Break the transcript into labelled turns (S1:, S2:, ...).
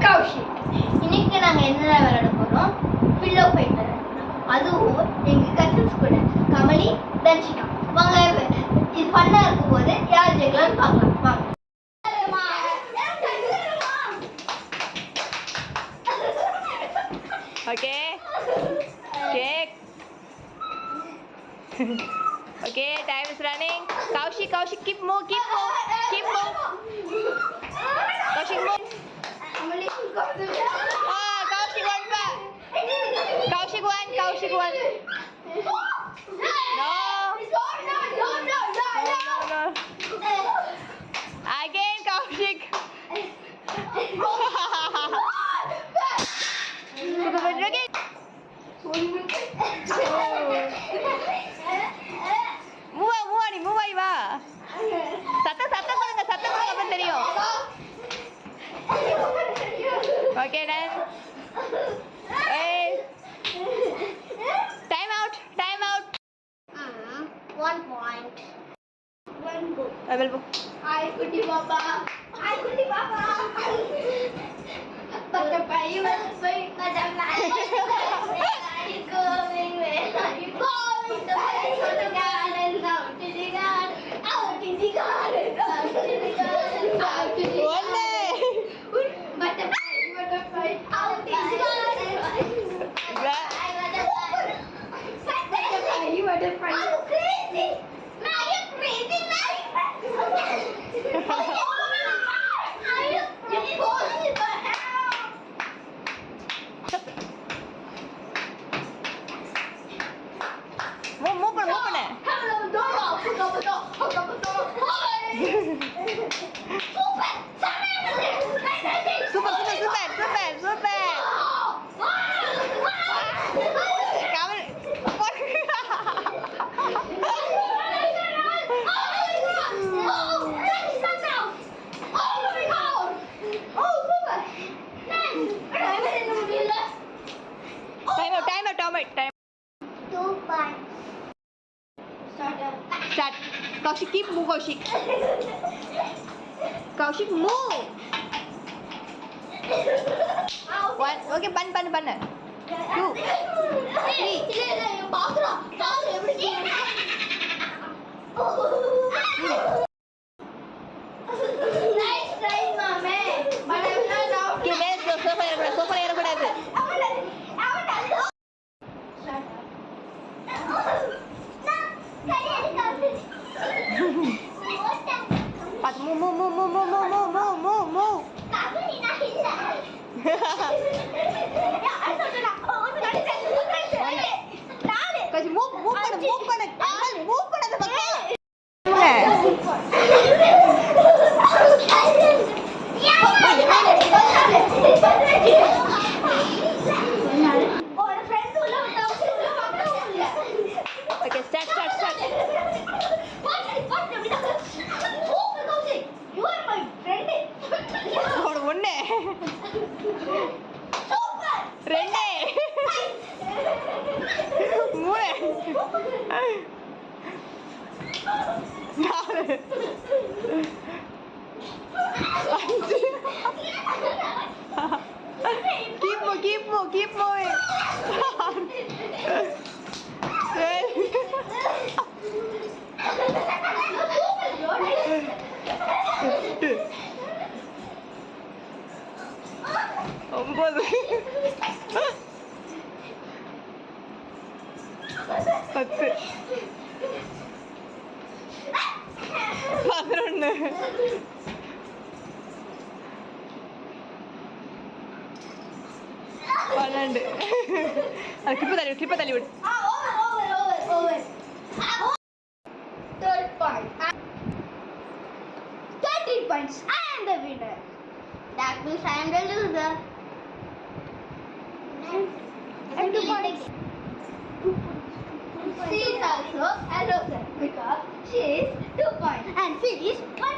S1: கௌஷிக். இன்னைக்கு நாங்கள் என்ன விளையாட போகிறோம்? பில்லோ ஃபைட் விளையாட போகிறோம். அதுவும் எங்கள் கசின்ஸ் கூட கமலி, தன்ஷிகா. வாங்க, இது ஃபன்னாக இருக்கும் போது யார் ஜெயிக்கலாம்னு பார்க்கலாம். வாங்க.
S2: Okay. Check. Okay, time is running. Kaushik, keep move. Kaushik, move. Ah, Kaushik one back. Kaushik one. No. Again, Kaushik. Again. Move ஆகி வா. சத்தம் கொடுங்க அப்புறம் தெரியும். Okay, done. Hey. Time out.
S1: 1 point. 1 book.
S2: I will book.
S1: Hi, Kuti Baba. Butterfly, you will find butterfly. Where are you going? Where are you going? To the garden, out to the garden, out in the garden, out to the garden, out to the garden. Butterfly, out in the garden. Butterfly. I'm crazy. Now you're crazy, man.
S2: Move பண்ணு. Super. Time.
S1: 2 points.
S2: Start. Kaushik, keep move, Kaushik, move. One. Okay, பண்ணு. 2, 3.
S1: Nice try, mama. But I'm not out.
S2: Okay, let's go. Sofa ஏறக்கூடாது. But move. Cause move பண்ணு. Move பண்ணாத பக்கம். Okay, start.
S1: You are my friend.
S2: ஒரு ஒண்ணு.
S1: Super.
S2: 2 3 4 Keep moving. 9 10 11 12 அது கிளிப்ப தள்ளி விடு.
S1: Over. Third point. 13 points. I am the winner. That means I am the loser. And 2 points. She is also a loser because she is 2 points and she is 1